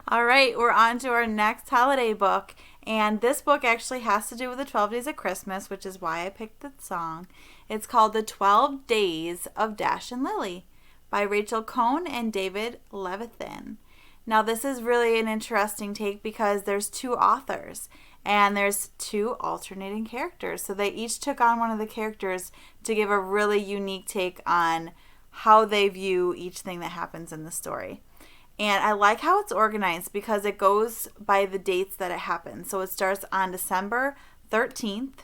All right, we're on to our next holiday book. And this book actually has to do with the 12 Days of Christmas, which is why I picked the song. It's called The 12 Days of Dash and Lily by Rachel Cohn and David Levithan. Now, this is really an interesting take because there's two authors and there's two alternating characters. So they each took on one of the characters to give a really unique take on how they view each thing that happens in the story. And I like how it's organized because it goes by the dates that it happens. So it starts on December 13th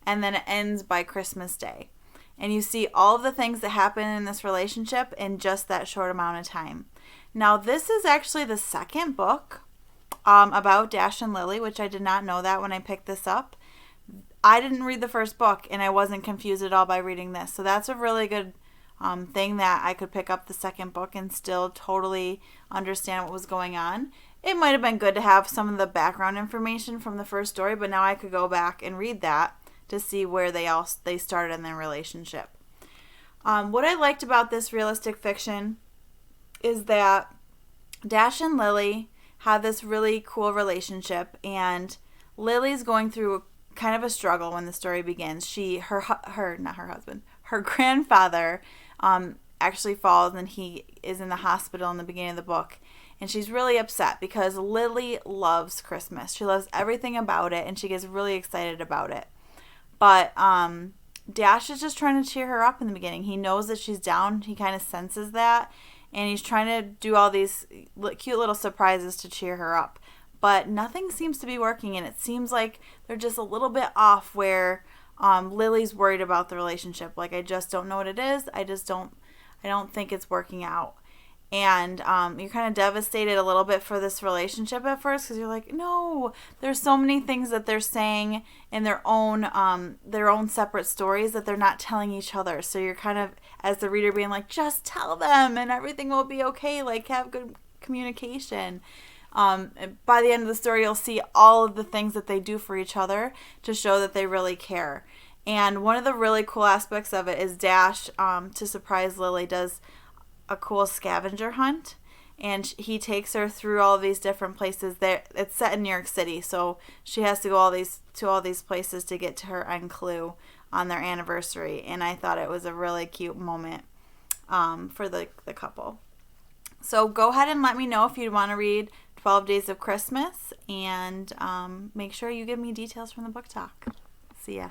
and then it ends by Christmas Day. And you see all of the things that happen in this relationship in just that short amount of time. Now, this is actually the second book about Dash and Lily, which I did not know that when I picked this up. I didn't read the first book and I wasn't confused at all by reading this. So that's a really good thing that I could pick up the second book and still totally understand what was going on. It might have been good to have some of the background information from the first story, but now I could go back and read that to see where they started in their relationship. What I liked about this realistic fiction is that Dash and Lily have this really cool relationship, and Lily's going through kind of a struggle when the story begins. Her grandfather actually falls and he is in the hospital in the beginning of the book. And she's really upset because Lily loves Christmas. She loves everything about it and she gets really excited about it. But Dash is just trying to cheer her up in the beginning. He knows that she's down. He kind of senses that. And he's trying to do all these cute little surprises to cheer her up. But nothing seems to be working. And it seems like they're just a little bit off where Lily's worried about the relationship. Like, I just don't know what it is. I don't think it's working out. And you're kind of devastated a little bit for this relationship at first because you're like, no, there's so many things that they're saying in their own separate stories that they're not telling each other. So you're kind of, as the reader, being like, just tell them and everything will be okay. Like, have good communication. By the end of the story, you'll see all of the things that they do for each other to show that they really care. And one of the really cool aspects of it is Dash, to surprise Lily, does a cool scavenger hunt. And he takes her through all of these different places. It's set in New York City, so she has to go to all these places to get to her end clue on their anniversary. And I thought it was a really cute moment for the couple. So go ahead and let me know if you'd want to read 12 Days of Christmas, and make sure you give me details from the book talk. See ya.